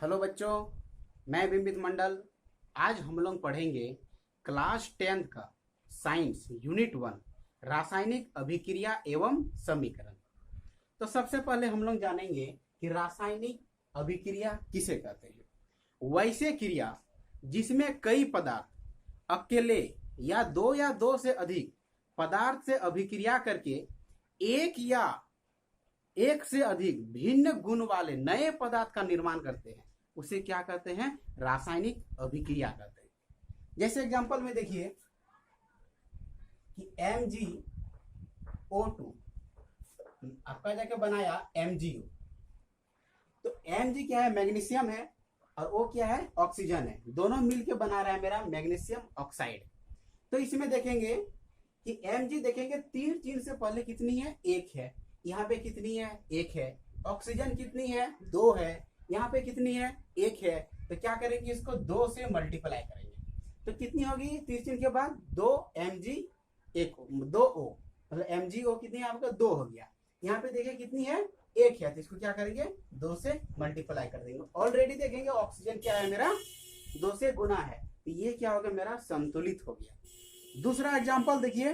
Hello बच्चों, मैं बिंबित मंडल। आज हम लोग पढ़ेंगे क्लास 10th का साइंस यूनिट 1 रासायनिक अभिक्रिया एवं समीकरण। तो सबसे पहले हम लोग जानेंगे कि रासायनिक अभिक्रिया किसे कहते हैं। वैसे क्रिया जिसमें कई पदार्थ अकेले या दो से अधिक पदार्थ से अभिक्रिया करके एक या एक से अधिक भिन्न गुण वाले नए पदार्थ का निर्माण करते हैं, उसे क्या कहते हैं? रासायनिक अभिक्रिया कहते हैं। जैसे एग्जांपल में देखिए कि MgO2 आपका जाके बनाया MgO। तो Mg क्या है? मैग्नीशियम है, और O क्या है? ऑक्सीजन है। दोनों मिलके बना रहा है मेरा मैग्नीशियम ऑक्साइड। तो इसमें देखेंगे कि Mg देखेंगे तीर चिन्ह से पहले कितनी है? एक है। यहाँ पे कितनी है? एक है। ऑक्सीजन कितनी है? दो है। यहाँ पे कितनी है? एक है। तो क्या करेंगे? इसको दो से मल्टीप्लाई करेंगे तो कितनी होगी? तीर चिन्ह के बाद दो Mg एक दो O, मतलब MgO कितनी है आपका? दो हो गया। यहाँ पे देखिए कितनी है? एक है। तो इसको क्या करेंगे? दो से मल्टीप्लाई कर देंगे। ऑलरेडी देखेंगे ऑक्सीजन क्या है मेरा? दो से गुना है। तो ये क्या हो गया मेरा? संतुलित हो गया। दूसरा एग्जाम्पल देखिए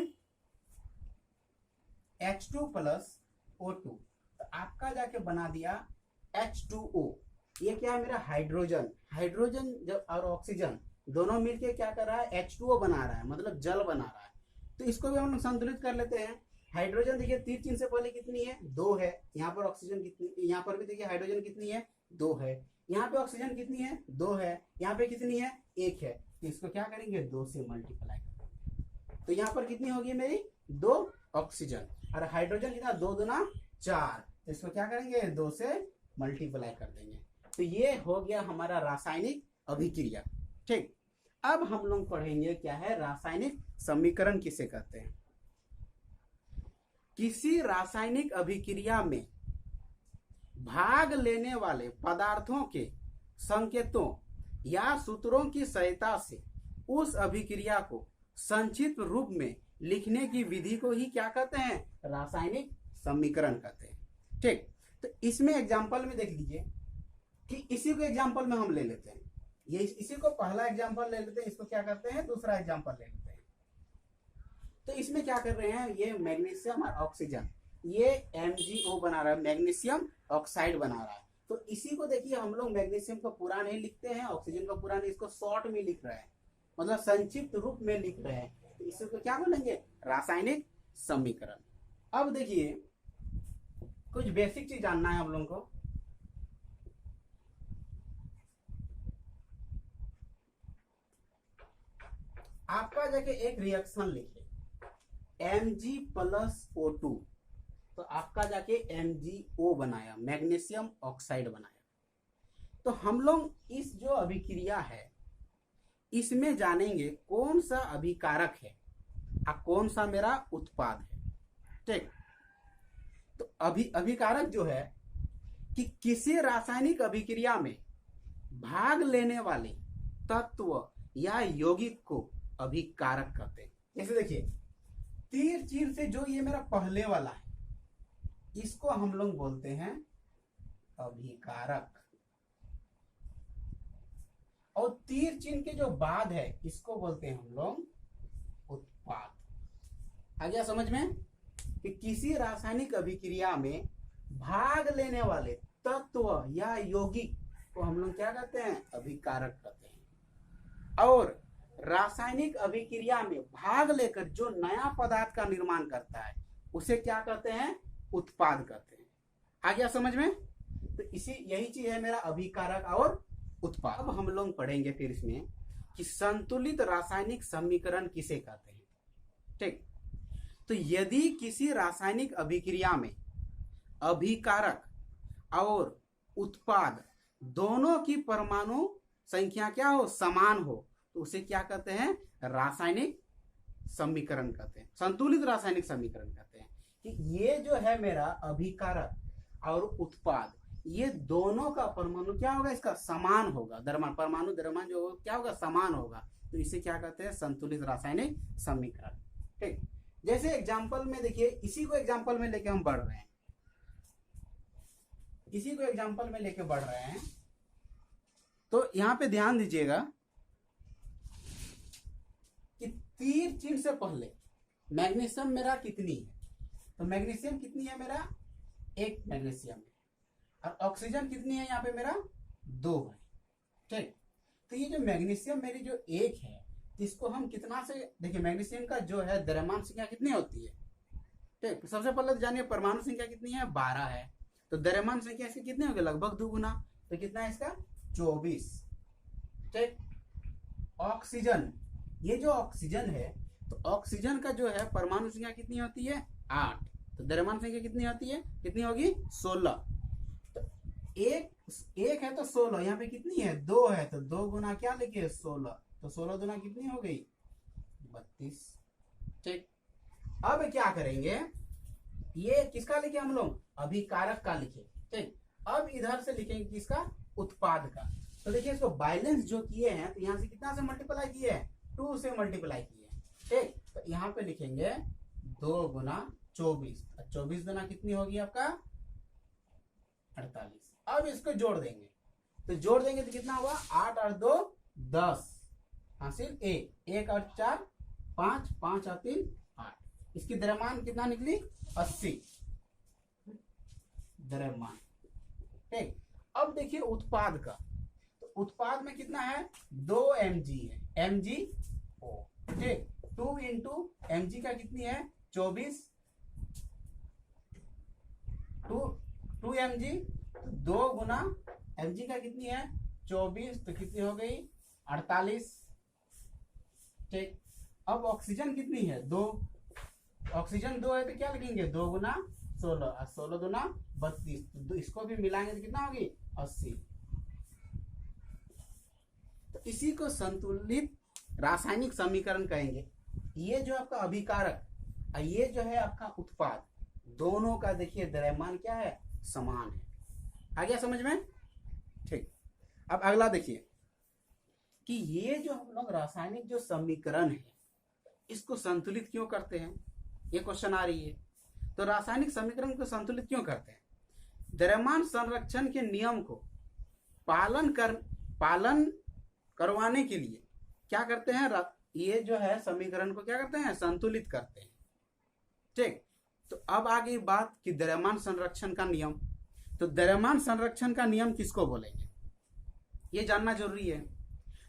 H2 प्लस O2। तो आपका जाके बना दिया H2O। ये क्या है मेरा? हाइड्रोजन। हाइड्रोजन जब और ऑक्सीजन दोनों मिलके क्या कर रहा है? H2O बना रहा है, मतलब जल बना रहा है। तो इसको भी हम लोग संतुलित कर लेते हैं। हाइड्रोजन देखिए तीर चिन्ह से पहले कितनी है? दो है। यहाँ पर ऑक्सीजन कितनी? यहाँ पर भी देखिए हाइड्रोजन कितनी है? दो है। यहाँ पे ऑक्सीजन कितनी है? दो है। यहाँ पे कितनी है? एक है। तो इसको क्या करेंगे? दो से मल्टीप्लाई करेंगे। तो यहाँ पर कितनी होगी मेरी? दो ऑक्सीजन, और हाइड्रोजन कितना? दो दूना चार। तो इसको क्या करेंगे? दो से मल्टीप्लाई कर देंगे। तो ये हो गया हमारा रासायनिक अभिक्रिया। ठीक, अब हम लोग पढ़ेंगे क्या है? रासायनिक समीकरण किसे कहते हैं। किसी रासायनिक अभिक्रिया में भाग लेने वाले पदार्थों के संकेतों या सूत्रों की सहायता से उस अभिक्रिया को संक्षिप्त रूप में लिखने की विधि को ही क्या कहते हैं? रासायनिक समीकरण कहते हैं। ठीक, तो इसमें एग्जांपल में देख लीजिए कि इसी को एग्जांपल में हम ले लेते हैं। ये इसी को पहला एग्जांपल ले लेते हैं। इसको क्या करते हैं? दूसरा एग्जांपल ले लेते हैं। तो इसमें क्या कर रहे हैं? ये मैग्नीशियम और ऑक्सीजन, ये MgO बना रहा है, मैग्नीशियम ऑक्साइड बना रहा है। तो इसी को देखिए हम लोग मैग्नीशियम को पूरा नहीं लिखते हैं, ऑक्सीजन को पूरा नहीं, इसको शॉर्ट में लिख रहे हैं, मतलब संक्षिप्त रूप में लिख रहे हैं। तो इसको क्या बोलेंगे? रासायनिक समीकरण। अब देखिए कुछ बेसिक चीज जानना है हम लोगों को। आपका जाके एक रिएक्शन लिखिए Mg प्लस O2। तो आपका जाके MgO बनाया, मैग्नीशियम ऑक्साइड बनाया। तो हम लोग इस जो अभिक्रिया है इसमें जानेंगे कौन सा अभिकारक है और कौन सा मेरा उत्पाद है। ठीक, तो अभिकारक जो है कि किसी रासायनिक अभिक्रिया में भाग लेने वाले तत्व या यौगिक को अभिकारक कहते हैं। जैसे देखिए तीर चिन्ह से जो ये मेरा पहले वाला है इसको हम लोग बोलते हैं अभिकारक, और तीर चिन्ह के जो बाद है इसको बोलते हैं हम लोग उत्पाद। आ गया समझ में कि किसी रासायनिक अभिक्रिया में भाग लेने वाले तत्व या यौगिक को हम लोग क्या कहते हैं? अभिकारक कहते हैं। और रासायनिक अभिक्रिया में भाग लेकर जो नया पदार्थ का निर्माण करता है उसे क्या कहते हैं? उत्पाद कहते हैं। आ गया समझ में? तो इसी यही चीज है मेरा अभिकारक और उत्पाद। अब हम लोग पढ़ेंगे फिर इसमें कि संतुलित रासायनिक समीकरण किसे कहते हैं। ठीक, तो यदि किसी रासायनिक अभिक्रिया में अभिकारक और उत्पाद दोनों की परमाणु संख्या क्या हो? समान हो, तो उसे क्या कहते हैं? रासायनिक समीकरण कहते हैं, संतुलित रासायनिक समीकरण कहते हैं। कि ये जो है मेरा अभिकारक और उत्पाद, ये दोनों का परमाणु क्या होगा? इसका समान होगा, द्रव्यमान परमाणु द्रव्यमान जो होगा क्या होगा? समान होगा। तो इसे क्या कहते हैं? संतुलित रासायनिक समीकरण। ठीक, जैसे एग्जांपल में देखिए, इसी को एग्जांपल में लेके हम बढ़ रहे हैं, इसी को एग्जांपल में लेके बढ़ रहे हैं तो यहां पे ध्यान दीजिएगा कि तीर चिन्ह से पहले मैग्नीशियम मेरा कितनी है, तो मैग्नीशियम कितनी है मेरा, 1 मैग्नीशियम है, और ऑक्सीजन कितनी है यहाँ पे मेरा 2 है। ठीक, तो ये जो मैग्नीशियम मेरी जो 1 है, इसको हम कितना से, देखिए मैग्नीशियम का जो है द्रव्यमान संख्या कितनी होती है। ठीक, तो सबसे पहले तो जानिए परमाणु संख्या कितनी है, 12 है, तो द्रव्यमान संख्या इसकी कितनी होगी, लगभग 2 गुना, तो कितना है इसका 24। ठीक, ऑक्सीजन, ये जो ऑक्सीजन है, तो ऑक्सीजन का जो है परमाणु संख्या कितनी होती है, 8, तो द्रव्यमान संख्या कितनी होती है, कितनी होगी 16। तो एक है तो 16, यहाँ पे कितनी है 2 है, तो 2 गुना क्या लिखे 16, तो 16 गुना कितनी हो गई 32। ठीक, अब क्या करेंगे, ये किसका लिखे हम लोग, अभिकारक का लिखे। ठीक, अब इधर से लिखेंगे किसका, उत्पाद का। तो देखिए इसको बैलेंस जो किए हैं, तो यहाँ से कितना से मल्टीप्लाई किए हैं, 2 से मल्टीप्लाई किए हैं। ठीक, तो यहाँ पे लिखेंगे 2 गुना 24, 24 गुना कितनी होगी आपका 48। अब इसको जोड़ देंगे, तो जोड़ देंगे तो कितना हुआ, 8 और 2 10, हासिल 1 और 4 5, 5 और 3 8। इसकी द्रव्यमान कितना निकली 80 द्रव्यमान। ठीक, अब देखिए उत्पाद का, तो उत्पाद में कितना है 2 mg है, MgO। ठीक, 2 इंटू mg का कितनी है 24, 2 mg, 2 गुना mg का कितनी है 24, तो कितनी हो गई 48। ठीक, अब ऑक्सीजन कितनी है 2, ऑक्सीजन 2 है तो क्या लिखेंगे 2 गुना 16 और 16 गुना 32, तो इसको भी मिलाएंगे तो कितना होगी 80। तो इसी को संतुलित रासायनिक समीकरण कहेंगे। ये जो आपका अभिकारक और ये जो है आपका उत्पाद, दोनों का देखिए द्रव्यमान क्या है, समान है। आ गया समझ में। ठीक, अब अगला देखिए कि ये जो हम लोग रासायनिक जो समीकरण है, इसको संतुलित क्यों करते हैं, ये क्वेश्चन आ रही है। तो रासायनिक समीकरण को संतुलित क्यों करते हैं, द्रव्यमान संरक्षण के नियम को पालन करवाने के लिए क्या करते हैं, ये जो है समीकरण को क्या करते हैं, संतुलित करते हैं। ठीक, तो अब आ गई बात कि द्रव्यमान संरक्षण का नियम। तो द्रव्यमान संरक्षण का नियम किसको बोलेंगे, ये जानना जरूरी है।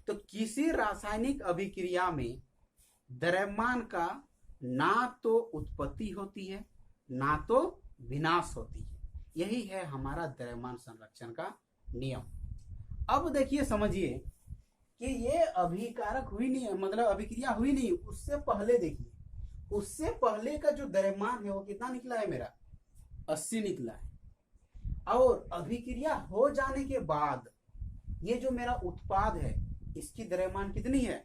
तो किसी रासायनिक अभिक्रिया में द्रव्यमान का ना तो उत्पत्ति होती है ना तो विनाश होती है, यही है हमारा द्रव्यमान संरक्षण का नियम। अब देखिए समझिए कि ये अभिकारक हुई नहीं है, मतलब अभिक्रिया हुई नहीं, उससे पहले देखिए, उससे पहले का जो द्रव्यमान है वो कितना निकला है मेरा 80 निकला है, और अभिक्रिया हो जाने के बाद ये जो मेरा उत्पाद है इसकी द्रव्यमान कितनी है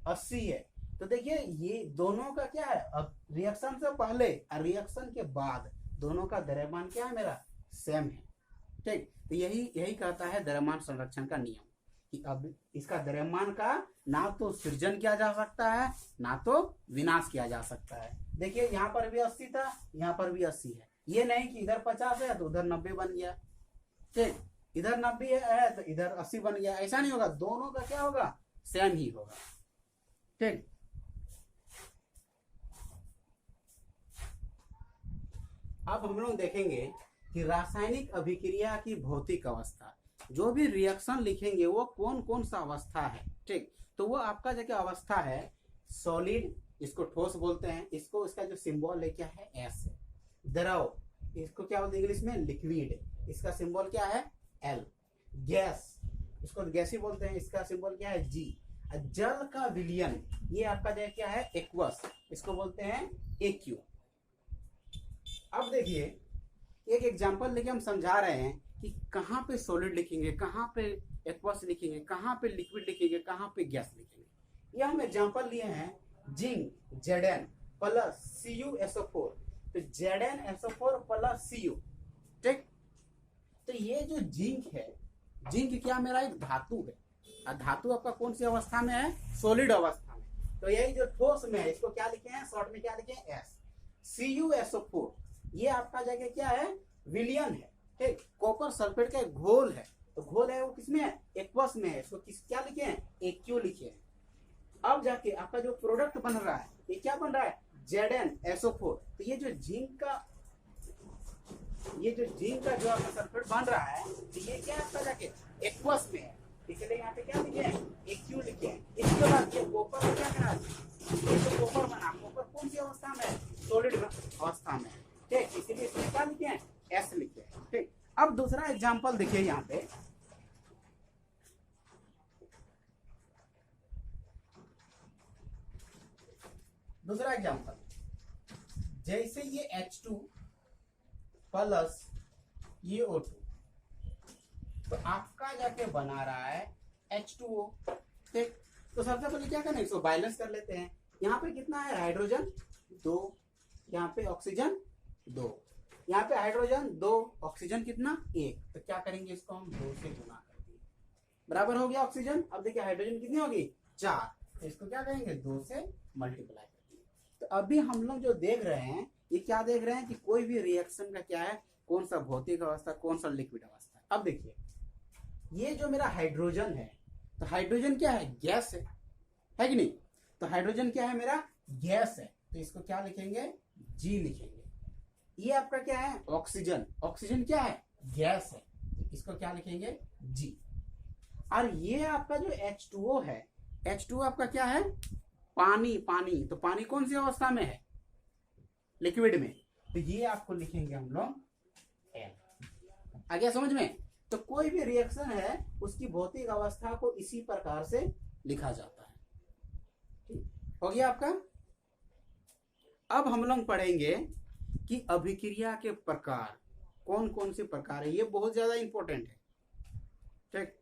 80 है। तो देखिए ये दोनों का क्या है, अब रिएक्शन से पहले और रिएक्शन के बाद दोनों का द्रव्यमान क्या है मेरा सेम है। ठीक, तो यही कहता है द्रव्यमान संरक्षण का नियम कि अब इसका द्रव्यमान का ना तो सृजन किया जा सकता है ना तो विनाश किया जा सकता है। देखिए यहाँ पर भी 80 था, यहाँ पर भी 80 है, ये नहीं कि इधर 50 है तो उधर 90 बन गया। ठीक, इधर 90 है तो इधर 80 बन गया, ऐसा नहीं होगा, दोनों का क्या होगा सेम ही होगा। ठीक, अब हम लोग देखेंगे कि रासायनिक अभिक्रिया की भौतिक अवस्था, जो भी रिएक्शन लिखेंगे वो कौन कौन सा अवस्था है। ठीक, तो वो आपका जो अवस्था है सॉलिड, इसको ठोस बोलते हैं, इसको इसका जो सिंबल है क्या है एस है। द्रव, इसको क्या बोलते हैं इंग्लिश में लिक्विड, इसका सिंबल क्या है एल। गैस, इसको गैसी बोलते हैं, इसका सिंबल क्या है जी। जल का विलयन, ये आपका जो क्या है एक्वस, इसको बोलते हैं एक्यू। अब देखिए एक एग्जांपल लेके हम समझा रहे हैं कि कहाँ पे सॉलिड लिखेंगे, कहाँ पे एक्वस लिखेंगे, कहाँ पे लिक्विड लिखेंगे, कहाँ पे गैस लिखेंगे। ये हम एग्जांपल लिए हैं जिंक Zn प्लस CuSO4, तो ZnSO4 प्लस Cu। ठीक, तो ये जो जिंक है, जिंक क्या मेरा एक धातु है, और धातु आपका कौन सी अवस्था में है सॉलिड अवस्था में, तो यही जो ठोस में है इसको क्या लिखे हैं शॉर्ट में क्या लिखे हैं एस। CuSO4 ये आपका जगह क्या है विलयन है। ठीक, कॉपर सल्फेट का एक घोल है, तो घोल है वो किसमें है, एक्वस में है, इसको किस क्या लिखे हैं, एक्यू लिखे हैं। अब जाके आपका जो प्रोडक्ट बन रहा है ये क्या बन रहा है, ZnSO4। तो ये जो जिंक का जो आपका सल्फेट बन रहा है तो ये क्या आपका जाके एक्वस में है, इसलिए यहाँ पे क्या लिखे हैं, एक्यू लिखे हैं। इसके बाद ये कॉपर को क्या करा, ये जो कॉपर बना, कॉपर कौन सी अवस्था में है, सॉलिड अवस्था में है, ठीक, इसीलिए इसमें क्या लिखे हैं, S लिखे हैं, ठीक। अब दूसरा एग्जांपल देखिए यहाँ पे, दूसरा एग्जांपल, जैसे ये H2 प्लस ये O2, तो आपका जाके बना रहा है H2O, ठीक। तो सबसे पहले क्या करना है, इसको बैलेंस कर लेते हैं। यहाँ पे कितना है, हाइड्रोजन 2, यहाँ पे ऑक्सीजन 2, यहाँ पे हाइड्रोजन 2, ऑक्सीजन कितना 1, तो क्या करेंगे, इसको हम 2 से गुना कर दिए, बराबर हो गया ऑक्सीजन। अब देखिए हाइड्रोजन कितनी होगी 4, तो इसको क्या करेंगे 2 से मल्टीप्लाई कर दिए। तो अभी हम लोग जो देख रहे हैं ये क्या देख रहे हैं कि कोई भी रिएक्शन का क्या है, कौन सा भौतिक अवस्था, कौन सा लिक्विड अवस्था। अब देखिए ये जो मेरा हाइड्रोजन है, तो हाइड्रोजन क्या है, गैस है कि नहीं, तो हाइड्रोजन क्या है, मेरा गैस है, तो इसको क्या लिखेंगे, G लिखेंगे। ये आपका क्या है, ऑक्सीजन, ऑक्सीजन क्या है, गैस है, तो इसको क्या लिखेंगे, G। और ये आपका जो H2O है, H2O आपका क्या है, पानी, पानी, तो पानी कौन सी अवस्था में है, लिक्विड में, तो ये आपको लिखेंगे हम लोग L। आ गया समझ में। तो कोई भी रिएक्शन है उसकी भौतिक अवस्था को इसी प्रकार से लिखा जाता है, ठीक हो गया आपका। अब हम लोग पढ़ेंगे कि अभिक्रिया के प्रकार कौन कौन से प्रकार है, ये बहुत ज्यादा इंपॉर्टेंट है, ठीक।